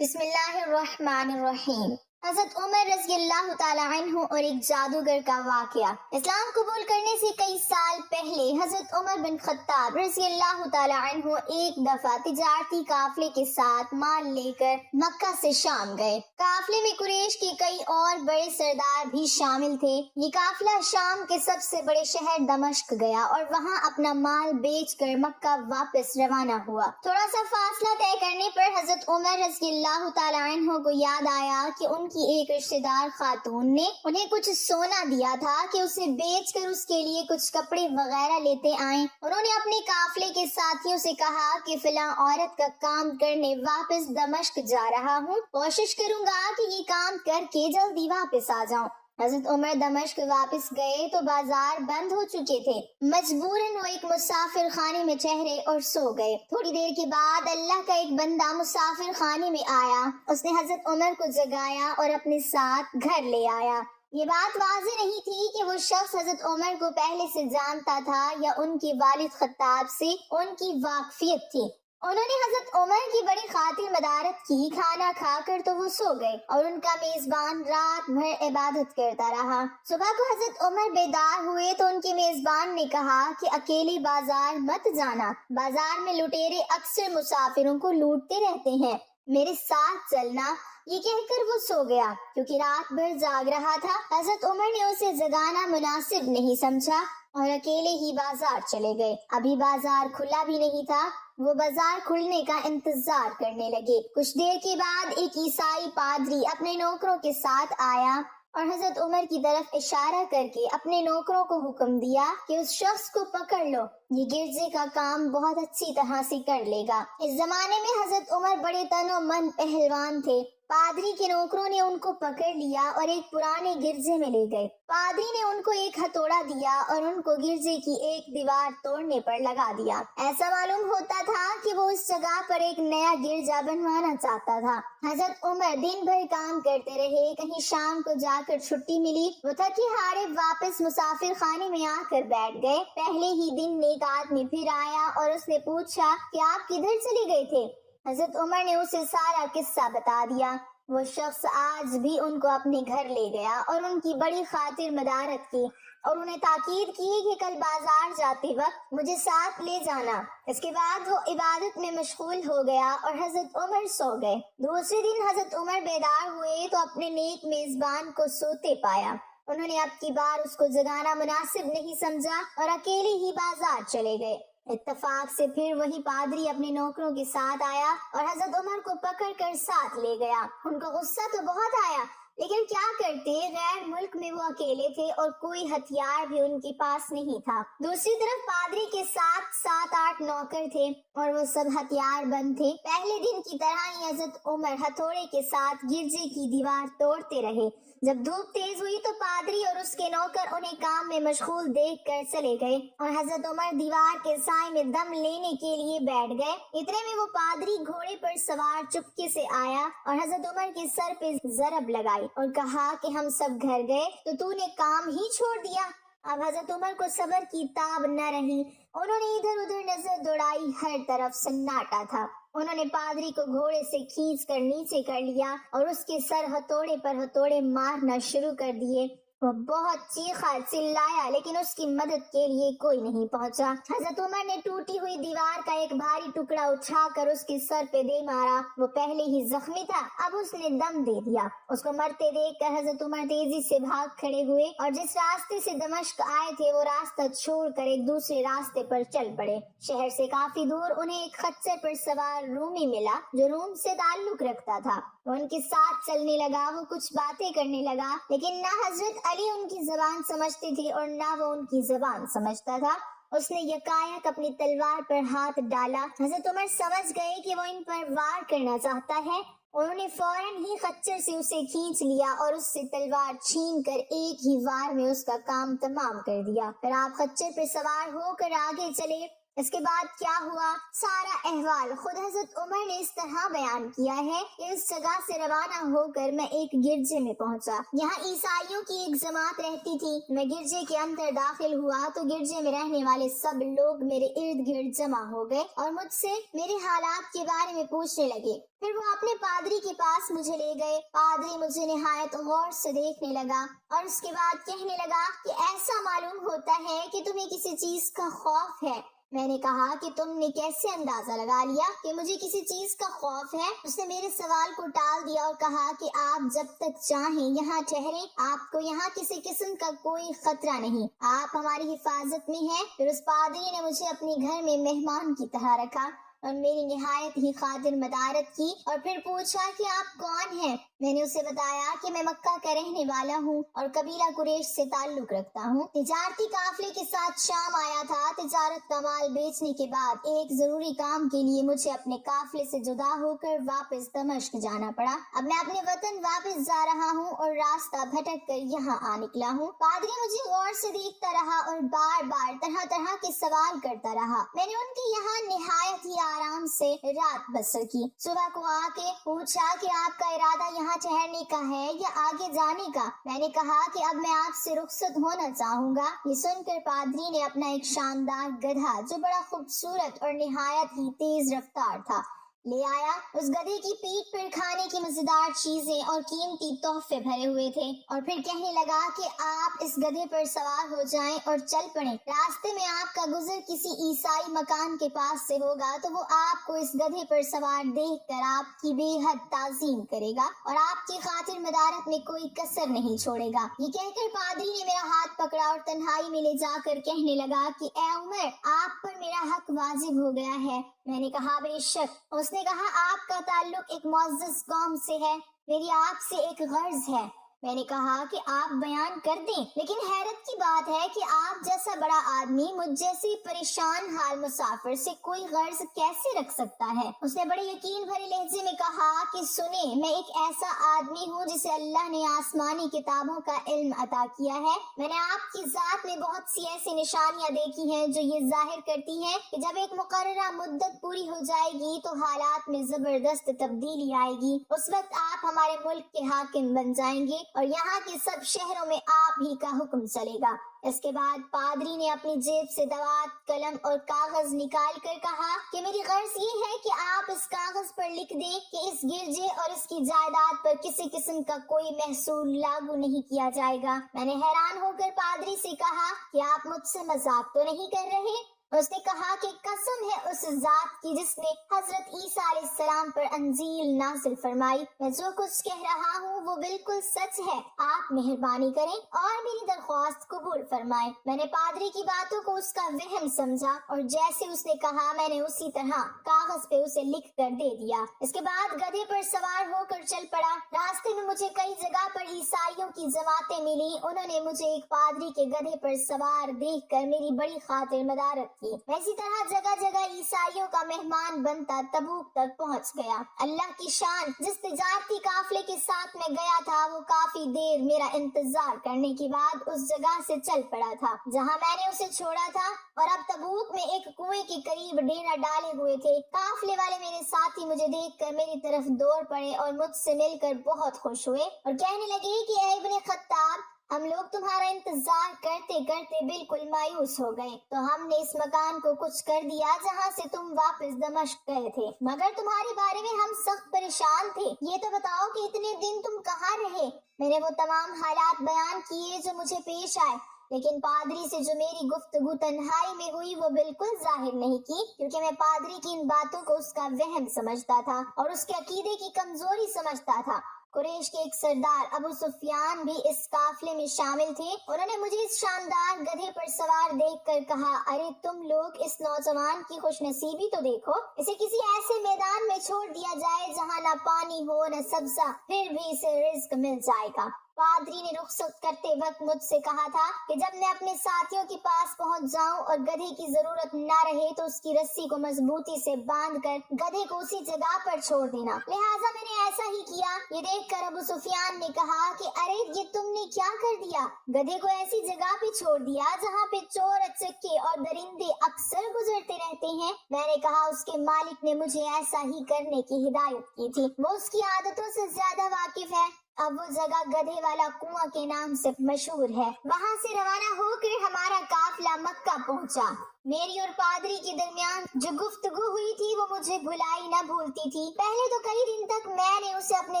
بسم اللہ الرحمن الرحیم۔ حضرت عمر رضی اللہ تعالی عنہ اور ایک جادوگر کا واقعہ۔ اسلام قبول کرنے سے کئی سال پہلے حضرت عمر بن خطاب رضی اللہ تعالی عنہ ایک دفعہ تجارتی قافلے کے ساتھ مال لے کر مکہ سے شام گئے۔ قافلے میں قریش کے کئی اور بڑے سردار بھی شامل تھے۔ یہ قافلہ شام کے سب سے بڑے شہر دمشق گیا اور وہاں اپنا مال بیچ کر مکہ واپس روانہ ہوا۔ تھوڑا سا فاصلہ طے کرنے پر حضرت عمر رضی اللہ تعالی عنہ کو یاد آیا کہ ان کی ایک رشتہ دار خاتون نے انہیں کچھ سونا دیا تھا کہ اسے بیچ کر اس کے لیے کچھ کپڑے وغیرہ لیتے آئیں۔ انہوں نے اپنے قافلے کے ساتھیوں سے کہا کہ فلاں عورت کا کام کرنے واپس دمشق جا رہا ہوں، کوشش کروں گا کہ یہ کام کر کے جلدی واپس آ جاؤں۔ حضرت عمر دمشق واپس گئے تو بازار بند ہو چکے تھے۔ مجبوراً وہ ایک مسافر خانے میں ٹھہرے اور سو گئے۔ تھوڑی دیر کے بعد اللہ کا ایک بندہ مسافر خانے میں آیا۔ اس نے حضرت عمر کو جگایا اور اپنے ساتھ گھر لے آیا۔ یہ بات واضح نہیں تھی کہ وہ شخص حضرت عمر کو پہلے سے جانتا تھا یا ان کے والد خطاب سے ان کی واقفیت تھی۔ انہوں نے حضرت عمر کی بڑی خاطر مدارت کی۔ کھانا کھا کر تو وہ سو گئے اور ان کا میزبان رات بھر عبادت کرتا رہا۔ صبح کو حضرت عمر بیدار ہوئے تو ان کے میزبان نے کہا کہ اکیلے بازار مت جانا، بازار میں لٹیرے اکثر مسافروں کو لوٹتے رہتے ہیں، میرے ساتھ چلنا۔ یہ کہہ کر وہ سو گیا کیونکہ رات بھر جاگ رہا تھا۔ حضرت عمر نے اسے جگانا مناسب نہیں سمجھا اور اکیلے ہی بازار چلے گئے۔ ابھی بازار کھلا بھی نہیں تھا، وہ بازار کھلنے کا انتظار کرنے لگے۔ کچھ دیر کے بعد ایک عیسائی پادری اپنے نوکروں کے ساتھ آیا اور حضرت عمر کی طرف اشارہ کر کے اپنے نوکروں کو حکم دیا کہ اس شخص کو پکڑ لو، یہ گرجے کا کام بہت اچھی طرح سے کر لے گا۔ اس زمانے میں حضرت عمر بڑے تن و من پہلوان تھے۔ پادری کے نوکروں نے ان کو پکڑ لیا اور ایک پرانے گرجے میں لے گئے۔ پادری نے ان کو ایک ہتھوڑا دیا اور ان کو گرجے کی ایک دیوار توڑنے پر لگا دیا۔ ایسا معلوم ہوتا تھا کہ وہ اس جگہ پر ایک نیا گرجا بنوانا چاہتا تھا۔ حضرت عمر دن بھر کام کرتے رہے، کہیں شام کو جا کر چھٹی ملی، وہ تھکے ہارے واپس مسافر خانے میں آ کر بیٹھ گئے۔ پہلے ہی دن ایک آدمی پھر آیا اور اس نے پوچھا کہ آپ کدھر چلے گئے تھے؟ حضرت عمر نے اسے سارا قصہ بتا دیا۔ وہ شخص آج بھی ان کو اپنے گھر لے گیا اور ان کی بڑی خاطر مدارت کی اور انہیں تاکید کی کہ کل بازار جاتے وقت مجھے ساتھ لے جانا۔ اس کے بعد وہ عبادت میں مشغول ہو گیا اور حضرت عمر سو گئے۔ دوسرے دن حضرت عمر بیدار ہوئے تو اپنے نیک میزبان کو سوتے پایا۔ انہوں نے اب کی بار اس کو جگانا مناسب نہیں سمجھا اور اکیلے ہی بازار چلے گئے۔ اتفاق سے پھر وہی پادری اپنے نوکروں کے ساتھ آیا اور حضرت عمر کو پکڑ کر ساتھ لے گیا۔ ان کو غصہ تو بہت آیا، لیکن کیا کرتے، غیر ملک میں وہ اکیلے تھے اور کوئی ہتھیار بھی ان کے پاس نہیں تھا۔ دوسری طرف پادری کے ساتھ 7-8 نوکر تھے اور وہ سب ہتھیار بند تھے۔ پہلے دن کی طرح ہی حضرت عمر ہتھوڑے کے ساتھ گرجے کی دیوار توڑتے رہے۔ جب دھوپ تیز ہوئی تو پادری اور اس کے نوکر انہیں کام میں مشغول دیکھ کر چلے گئے اور حضرت عمر دیوار کے سائے میں دم لینے کے لیے بیٹھ گئے۔ اتنے میں وہ پادری گھوڑے پر سوار چپکے سے آیا اور حضرت عمر کے سر پہ ضرب لگائی اور کہا کہ ہم سب گھر گئے تو نے کام ہی چھوڑ دیا۔ اب حضرت عمر کو صبر کی تاب نہ رہی۔ انہوں نے ادھر ادھر نظر دوڑائی، ہر طرف سناٹا تھا۔ انہوں نے پادری کو گھوڑے سے کھینچ کر نیچے کر لیا اور اس کے سر ہتھوڑے پر ہتھوڑے مارنا شروع کر دیے۔ وہ بہت چیخا چلایا لیکن اس کی مدد کے لیے کوئی نہیں پہنچا۔ حضرت عمر نے ٹوٹی ہوئی دیوار کا ایک بھاری ٹکڑا اٹھا کر اس کے سر پہ دے مارا۔ وہ پہلے ہی زخمی تھا، اب اس نے دم دے دیا۔ اس کو مرتے دیکھ کر حضرت عمر تیزی سے بھاگ کھڑے ہوئے اور جس راستے سے دمشق آئے تھے وہ راستہ چھوڑ کر ایک دوسرے راستے پر چل پڑے۔ شہر سے کافی دور انہیں ایک خچر پر سوار رومی ملا جو روم سے تعلق رکھتا تھا۔ وہ ان کے ساتھ چلنے لگا، وہ کچھ باتیں کرنے لگا، لیکن نہ حضرت علی ان کی زبان سمجھتے تھے اور نہ وہ ان کی زبان سمجھتا تھا۔ اس نے یکایک اپنی تلوار پر ہاتھ ڈالا۔ حضرت عمر سمجھ گئے کہ وہ ان پر وار کرنا چاہتا ہے۔ انہوں نے فوراً ہی خچر سے اسے کھینچ لیا اور اس سے تلوار چھین کر ایک ہی وار میں اس کا کام تمام کر دیا۔ پھر آپ خچر پر سوار ہو کر آگے چلے۔ اس کے بعد کیا ہوا سارا احوال خود حضرت عمر نے اس طرح بیان کیا ہے کہ اس جگہ سے روانہ ہو کر میں ایک گرجے میں پہنچا. یہاں عیسائیوں کی ایک جماعت رہتی تھی. میں گرجے کے اندر داخل ہوا تو گرجے میں رہنے والے سب لوگ میرے ارد گرد جمع ہو گئے اور مجھ سے میرے حالات کے بارے میں پوچھنے لگے. پھر وہ اپنے پادری کے پاس مجھے لے گئے. پادری مجھے نہایت غور سے دیکھنے لگا اور اس کے بعد کہنے لگا کہ ایسا معلوم ہوتا ہے کہ تمہیں کسی چیز کا خوف ہے. میں نے کہا کہ تم نے کیسے اندازہ لگا لیا کہ مجھے کسی چیز کا خوف ہے؟ اس نے میرے سوال کو ٹال دیا اور کہا کہ آپ جب تک چاہیں یہاں ٹھہریں، آپ کو یہاں کسی قسم کا کوئی خطرہ نہیں، آپ ہماری حفاظت میں ہیں. پھر اس پادری نے مجھے اپنے گھر میں مہمان کی طرح رکھا اور میری نہایت ہی خاطر مدارت کی اور پھر پوچھا کہ آپ کون ہیں؟ میں نے اسے بتایا کہ میں مکہ کا رہنے والا ہوں اور قبیلہ قریش سے تعلق رکھتا ہوں. تجارتی قافلے کے ساتھ شام آیا تھا. تجارت کا مال بیچنے کے بعد ایک ضروری کام کے لیے مجھے اپنے قافلے سے جدا ہو کر واپس دمشق جانا پڑا. اب میں اپنے وطن واپس جا رہا ہوں اور راستہ بھٹک کر یہاں آ نکلا ہوں. پادری مجھے غور سے دیکھتا رہا اور بار بار طرح طرح کے سوال کرتا رہا. میں نے ان کے یہاں نہایت ہی آرام سے رات بسر کی. صبح کو آ کے پوچھا کہ آپ کا ارادہ یہاں ٹھہرنے کا ہے یا آگے جانے کا؟ میں نے کہا کہ اب میں آپ سے رخصت ہونا چاہوں گا. یہ سن کر پادری نے اپنا ایک شاندار گدھا جو بڑا خوبصورت اور نہایت ہی تیز رفتار تھا لے آیا. اس گدھے کی پیٹھ پر کھانے کی مزیدار چیزیں اور قیمتی تحفے بھرے ہوئے تھے اور پھر کہنے لگا کہ آپ اس گدھے پر سوار ہو جائیں اور چل پڑیں. راستے میں آپ کا گزر کسی عیسائی مکان کے پاس سے ہوگا تو وہ آپ کو اس گدھے پر سوار دیکھ کر آپ کی بے حد تعظیم کرے گا اور آپ کی خاطر مدارت میں کوئی کسر نہیں چھوڑے گا. یہ کہہ کر پادری نے میرا ہاتھ پکڑا اور تنہائی میں لے جا کر کہنے لگا کہ اے عمر، آپ پر میرا حق واجب ہو گیا ہے. میں نے کہا بے شک. اس نے کہا آپ کا تعلق ایک معزز قوم سے ہے، میری آپ سے ایک غرض ہے. میں نے کہا کہ آپ بیان کر دیں، لیکن حیرت کی بات ہے کہ آپ جیسا بڑا آدمی مجھ جیسے پریشان حال مسافر سے کوئی غرض کیسے رکھ سکتا ہے؟ اس نے بڑے یقین بھرے لہجے میں کہا کہ سنیں، میں ایک ایسا آدمی ہوں جسے اللہ نے آسمانی کتابوں کا علم عطا کیا ہے. میں نے آپ کی ذات میں بہت سی ایسی نشانیاں دیکھی ہیں جو یہ ظاہر کرتی ہیں کہ جب ایک مقررہ مدت پوری ہو جائے گی تو حالات میں زبردست تبدیلی آئے گی. اس وقت آپ ہمارے ملک کے حاکم بن جائیں گے اور یہاں کے سب شہروں میں آپ ہی کا حکم چلے گا. اس کے بعد پادری نے اپنی جیب سے دوات، قلم اور کاغذ نکال کر کہا کہ میری غرض یہ ہے کہ آپ اس کاغذ پر لکھ دیں کہ اس گرجے اور اس کی جائیداد پر کسی قسم کا کوئی محصول لاگو نہیں کیا جائے گا. میں نے حیران ہو کر پادری سے کہا کہ آپ مجھ سے مذاق تو نہیں کر رہے؟ اس نے کہا کہ قسم ہے اس ذات کی جس نے حضرت عیسیٰ علیہ السلام پر انجیل نازل فرمائی، میں جو کچھ کہہ رہا ہوں وہ بالکل سچ ہے. آپ مہربانی کریں اور میری درخواست قبول فرمائیں. میں نے پادری کی باتوں کو اس کا وہم سمجھا اور جیسے اس نے کہا میں نے اسی طرح کاغذ پہ اسے لکھ کر دے دیا. اس کے بعد گدھے پر سوار ہو کر چل پڑا. راستے میں مجھے کئی جگہ پر عیسائیوں کی جماعتیں ملی. انہوں نے مجھے ایک پادری کے گدھے پر سوار دیکھ کر میری بڑی خاطر مدارت کی. اسی طرح جگہ جگہ عیسائیوں کا مہمان بنتا تبوک تک پہنچ گیا. اللہ کی شان، جس تجارتی قافلے کے ساتھ میں گیا تھا وہ کافی دیر میرا انتظار کرنے کے بعد اس جگہ سے چل پڑا تھا جہاں میں نے اسے چھوڑا تھا اور اب تبوک میں ایک کنویں کے قریب ڈیرا ڈالے ہوئے تھے. قافلے والے میرے ساتھی مجھے دیکھ کر میری طرف دوڑ پڑے اور مجھ سے مل کر بہت خوش ہوئے اور کہنے لگے کہ اے ابن خطاب، ہم لوگ تمہارا انتظار کرتے کرتے بالکل مایوس ہو گئے، تو ہم نے اس مکان کو کچھ کر دیا جہاں سے تم واپس دمشق گئے تھے، مگر تمہارے بارے میں ہم سخت پریشان تھے. یہ تو بتاؤ کہ اتنے دن تم کہاں رہے؟ میں نے وہ تمام حالات بیان کیے جو مجھے پیش آئے، لیکن پادری سے جو میری گفتگو تنہائی میں ہوئی وہ بالکل ظاہر نہیں کی، کیونکہ میں پادری کی ان باتوں کو اس کا وہم سمجھتا تھا اور اس کے عقیدے کی کمزوری سمجھتا تھا. قریش کے ایک سردار ابو سفیان بھی اس قافلے میں شامل تھے. انہوں نے مجھے اس شاندار گدھے پر سوار دیکھ کر کہا، ارے تم لوگ اس نوجوان کی خوش نصیبی تو دیکھو، اسے کسی ایسے میدان میں چھوڑ دیا جائے جہاں نہ پانی ہو نہ سبزہ، پھر بھی اسے رزق مل جائے گا. پادری نے رخصت کرتے وقت مجھ سے کہا تھا کہ جب میں اپنے ساتھیوں کے پاس پہنچ جاؤں اور گدھے کی ضرورت نہ رہے تو اس کی رسی کو مضبوطی سے باندھ کر گدھے کو اسی جگہ پر چھوڑ دینا. لہٰذا میں نے ایسا ہی کیا۔ یہ دیکھ کر ابو سفیان نے کہا کہ ارے یہ تم نے کیا کر دیا؟ گدھے کو ایسی جگہ پہ چھوڑ دیا جہاں پہ چور اچکے اور درندے اکثر گزرتے رہتے ہیں۔ میں نے کہا اس کے مالک نے مجھے ایسا ہی کرنے کی ہدایت کی تھی، وہ اس کی عادتوں سے زیادہ واقف ہے۔ اب وہ جگہ گدھے والا کنواں کے نام سے مشہور ہے۔ وہاں سے روانہ ہو کر ہمارا قافلہ مکہ پہنچا۔ میری اور پادری کے درمیان جو گفتگو ہوئی تھی وہ مجھے بھلائی نہ بھولتی تھی۔ پہلے تو کئی دن تک میں نے اسے اپنے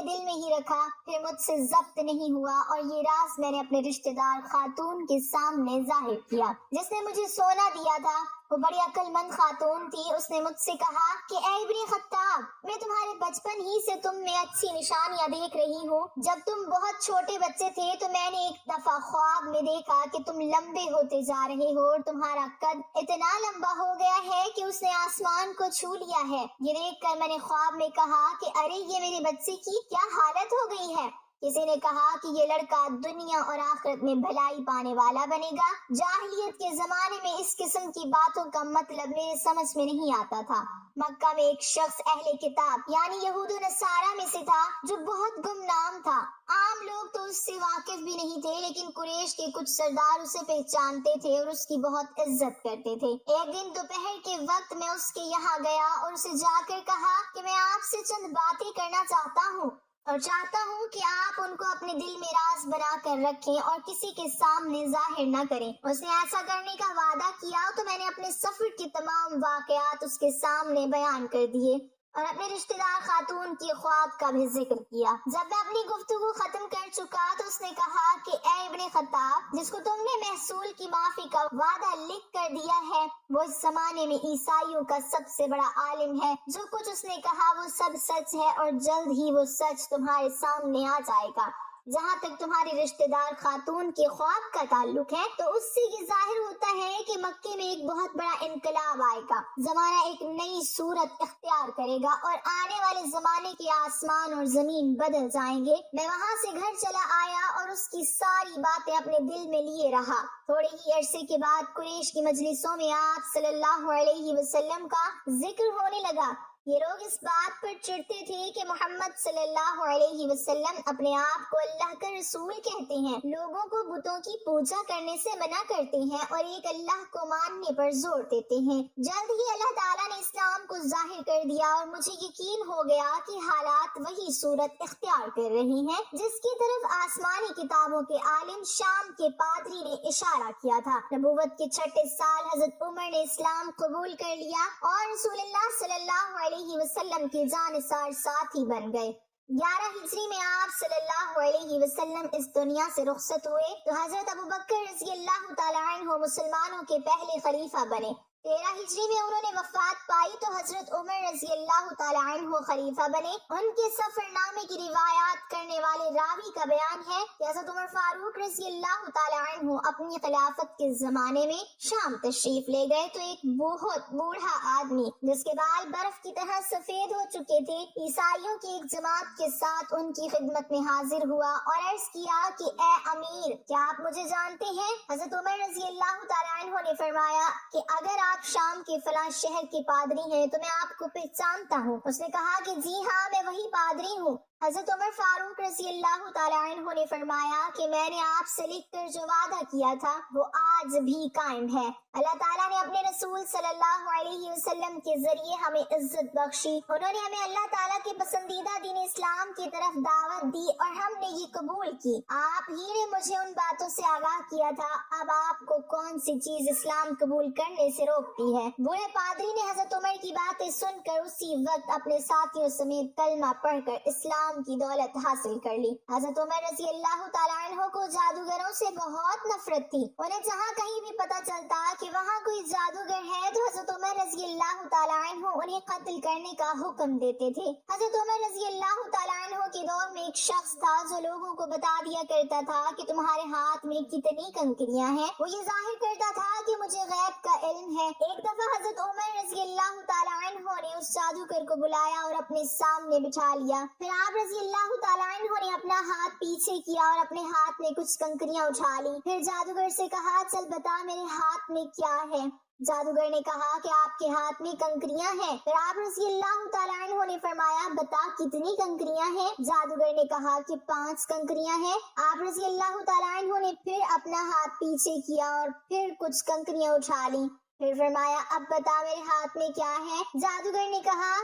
دل میں ہی رکھا، پھر مجھ سے ضبط نہیں ہوا اور یہ راز میں نے اپنے رشتہ دار خاتون کے سامنے ظاہر کیا جس نے مجھے سونا دیا تھا۔ وہ بڑی عقل مند خاتون تھی۔ اس نے مجھ سے کہا کہ اے ابن خطاب، میں تمہارے بچپن ہی سے تم میں اچھی نشانیاں دیکھ رہی ہوں۔ جب تم بہت چھوٹے بچے تھے تو میں نے ایک دفعہ خواب میں دیکھا کہ تم لمبے ہوتے جا رہے ہو اور تمہارا قد اتنا لمبا ہو گیا ہے کہ اس نے آسمان کو چھو لیا ہے۔ یہ دیکھ کر میں نے خواب میں کہا کہ ارے یہ میرے بچے کی کیا حالت ہو گئی ہے۔ کسی نے کہا کہ یہ لڑکا دنیا اور آخرت میں بھلائی پانے والا بنے گا۔ جاہلیت کے زمانے میں اس قسم کی باتوں کا مطلب میرے سمجھ میں نہیں آتا تھا۔ مکہ میں ایک شخص اہل کتاب یعنی یہود و نصارہ میں سے تھا جو بہت گمنام تھا۔ عام لوگ تو اس سے واقف بھی نہیں تھے، لیکن قریش کے کچھ سردار اسے پہچانتے تھے اور اس کی بہت عزت کرتے تھے۔ ایک دن دوپہر کے وقت میں اس کے یہاں گیا اور اسے جا کر کہا کہ میں آپ سے چند باتیں کرنا چاہتا ہوں اور چاہتا ہوں کہ آپ ان کو اپنے دل میں راز بنا کر رکھیں اور کسی کے سامنے ظاہر نہ کریں۔ اس نے ایسا کرنے کا وعدہ کیا تو میں نے اپنے سفر کے تمام واقعات اس کے سامنے بیان کر دیے اور اپنے رشتہ دار خاتون کی خواب کا بھی ذکر کیا۔ جب میں اپنی گفتگو ختم کر چکا تو اس نے کہا کہ اے ابن خطاب، جس کو تم نے محصول کی معافی کا وعدہ لکھ کر دیا ہے وہ اس زمانے میں عیسائیوں کا سب سے بڑا عالم ہے۔ جو کچھ اس نے کہا وہ سب سچ ہے اور جلد ہی وہ سچ تمہارے سامنے آ جائے گا۔ جہاں تک تمہاری رشتہ دار خاتون کے خواب کا تعلق ہے تو اس سے یہ ظاہر ہوتا ہے کہ مکے میں ایک بہت بڑا انقلاب آئے گا، زمانہ ایک نئی صورت اختیار کرے گا اور آنے والے زمانے کے آسمان اور زمین بدل جائیں گے۔ میں وہاں سے گھر چلا آیا اور اس کی ساری باتیں اپنے دل میں لیے رہا۔ تھوڑے ہی عرصے کے بعد قریش کی مجلسوں میں آپ صلی اللہ علیہ وسلم کا ذکر ہونے لگا۔ یہ لوگ اس بات پر چڑھتے تھے کہ محمد صلی اللہ علیہ وسلم اپنے آپ کو اللہ کا رسول کہتے ہیں، لوگوں کو بتوں کی پوجا کرنے سے منع کرتے ہیں اور ایک اللہ کو ماننے پر زور دیتے ہیں۔ جلد ہی اللہ تعالیٰ نے اسلام کو ظاہر کر دیا اور مجھے یقین ہو گیا کہ حالات وہی صورت اختیار کر رہے ہیں جس کی طرف آسمانی کتابوں کے عالم شام کے پادری نے اشارہ کیا تھا۔ نبوت کے چھٹے سال حضرت عمر نے اسلام قبول کر لیا اور رسول اللہ صلی اللہ علیہ وسلم کے جانثار ساتھی بن گئے۔ 11 ہجری میں آپ صلی اللہ علیہ وسلم اس دنیا سے رخصت ہوئے تو حضرت ابوبکر رضی اللہ تعالیٰ عنہ مسلمانوں کے پہلے خلیفہ بنے۔ 13 ہجری میں انہوں نے وفات پائی تو حضرت عمر رضی اللہ تعالیٰ عنہ خلیفہ بنے۔ ان کے سفر نامے کی روایات کرنے والے راوی کا بیان ہے کہ حضرت عمر فاروق رضی اللہ تعالیٰ عنہ اپنی خلافت کے زمانے میں شام تشریف لے گئے تو ایک بہت بوڑھا آدمی جس کے بال برف کی طرح سفید ہو چکے تھے عیسائیوں کی ایک جماعت کے ساتھ ان کی خدمت میں حاضر ہوا اور عرض کیا کہ اے امیر، کیا آپ مجھے جانتے ہیں؟ حضرت عمر رضی اللہ تعالیٰ عنہ نے فرمایا کہ اگر آپ شام کے فلاں شہر کے پادری ہیں تو میں آپ کو پہچانتا ہوں۔ اس نے کہا کہ جی ہاں، میں وہی پادری ہوں۔ حضرت عمر فاروق رضی اللہ تعالیٰ عنہ نے فرمایا کہ میں نے آپ سے لکھ کر جو وعدہ کیا تھا وہ آج بھی قائم ہے۔ اللہ تعالیٰ نے اپنے رسول صلی اللہ علیہ وسلم کے ذریعے ہمیں عزت بخشی، انہوں نے ہمیں اللہ تعالیٰ کے پسندیدہ دین اسلام کی طرف دعوت دی اور ہم نے یہ قبول کی۔ آپ ہی نے مجھے ان باتوں سے آگاہ کیا تھا، اب آپ کو کون سی چیز اسلام قبول کرنے سے روکتی ہے؟ بوڑھے پادری نے حضرت عمر کی باتیں سن کر اسی وقت اپنے ساتھیوں سمیت کلمہ پڑھ کر اسلام کی دولت حاصل کر لی۔ حضرت عمر رضی اللہ تعالیٰ عنہ کو جادوگروں سے بہت نفرت تھی۔ انہیں جہاں کہیں بھی پتہ چلتا کہ وہاں کوئی جادوگر ہے تو حضرت عمر رضی اللہ تعالیٰ عنہ انہیں قتل کرنے کا حکم دیتے تھے۔ حضرت عمر رضی اللہ تعالیٰ عنہ کے دور میں ایک شخص تھا جو لوگوں کو بتا دیا کرتا تھا کہ تمہارے ہاتھ میں کتنی کنکریاں ہیں، وہ یہ ظاہر کرتا تھا کہ مجھے غیب کا علم ہے۔ ایک دفعہ حضرت عمر رضی اللہ تعالیٰ عنہ نے اس جادوگر کو بلایا اور اپنے سامنے بٹھا لیا، پھر آپ رضی اللہ تعالیٰ عنہ نے اپنا ہاتھ پیچھے کیا اور اپنے ہاتھ میں کچھ کنکریاں اٹھا لی، پھر جادوگر سے کہا چل بتا میرے ہاتھ میں کیا ہے۔ جادوگر نے کہا کہ آپ کے ہاتھ میں کنکریاں ہیں۔ پھر آپ رضی اللہ تعالیٰ عنہ نے فرمایا بتا کتنی کنکریاں ہیں؟ جادوگر نے کہا کہ 5 کنکریاں ہیں۔ آپ رضی اللہ تعالیٰ عنہ نے پھر اپنا ہاتھ پیچھے کیا اور پھر کچھ کنکریاں اٹھا لی۔ پھر فرمایا اب بتا میرے ہاتھ میں کیا ہے؟ جادوگر نے کہا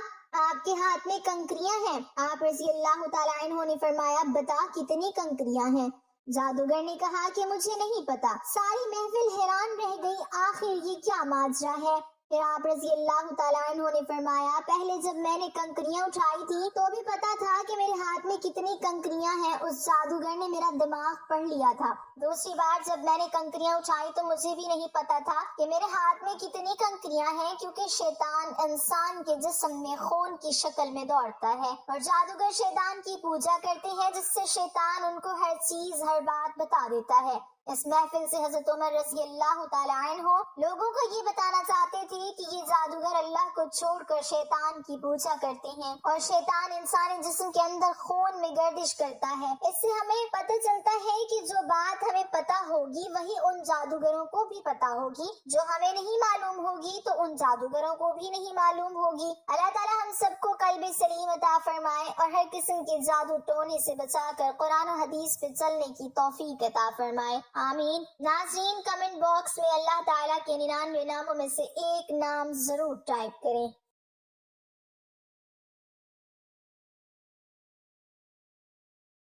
آپ کے ہاتھ میں کنکریاں ہیں۔ آپ رضی اللہ تعالیٰ عنہ نے فرمایا بتا کتنی کنکریاں ہیں؟ جادوگر نے کہا کہ مجھے نہیں پتا۔ ساری محفل حیران رہ گئی، آخر یہ کیا ماجرا ہے؟ پھر آپ رضی اللہ تعالیٰ عنہ نے فرمایا پہلے جب میں نے کنکریاں اٹھائی تھی تو بھی پتا تھا کہ میرے ہاتھ میں کتنی کنکریاں ہیں، اس جادوگر نے میرا دماغ پڑھ لیا تھا۔ دوسری بار جب میں نے کنکریاں اٹھائی تو مجھے بھی نہیں پتا تھا کہ میرے ہاتھ میں کتنی کنکریاں ہیں، کیونکہ شیطان انسان کے جسم میں خون کی شکل میں دوڑتا ہے اور جادوگر شیطان کی پوجا کرتے ہیں، جس سے شیطان ان کو ہر چیز ہر بات بتا دیتا ہے۔ اس محفل سے حضرت عمر رضی اللہ تعالیٰ عنہ لوگوں کو یہ بتانا چاہتے تھے کہ یہ جادوگر اللہ کو چھوڑ کر شیطان کی پوجا کرتے ہیں اور شیطان انسانی جسم کے اندر خون میں گردش کرتا ہے۔ اس سے ہمیں پتہ چلتا ہے کہ جو بات ہمیں پتہ ہوگی وہی ان جادوگروں کو بھی پتہ ہوگی، جو ہمیں نہیں معلوم ہوگی تو ان جادوگروں کو بھی نہیں معلوم ہوگی۔ اللہ تعالیٰ ہم سب کو قلب سلیم عطا فرمائے اور ہر قسم کے جادو ٹونے سے بچا کر قرآن و حدیث پہ چلنے کی توفیق عطا فرمائے، آمین۔ ناظرین کمنٹ باکس میں اللہ تعالیٰ کے 99 ناموں میں سے ایک نام ضرور ٹائپ کریں۔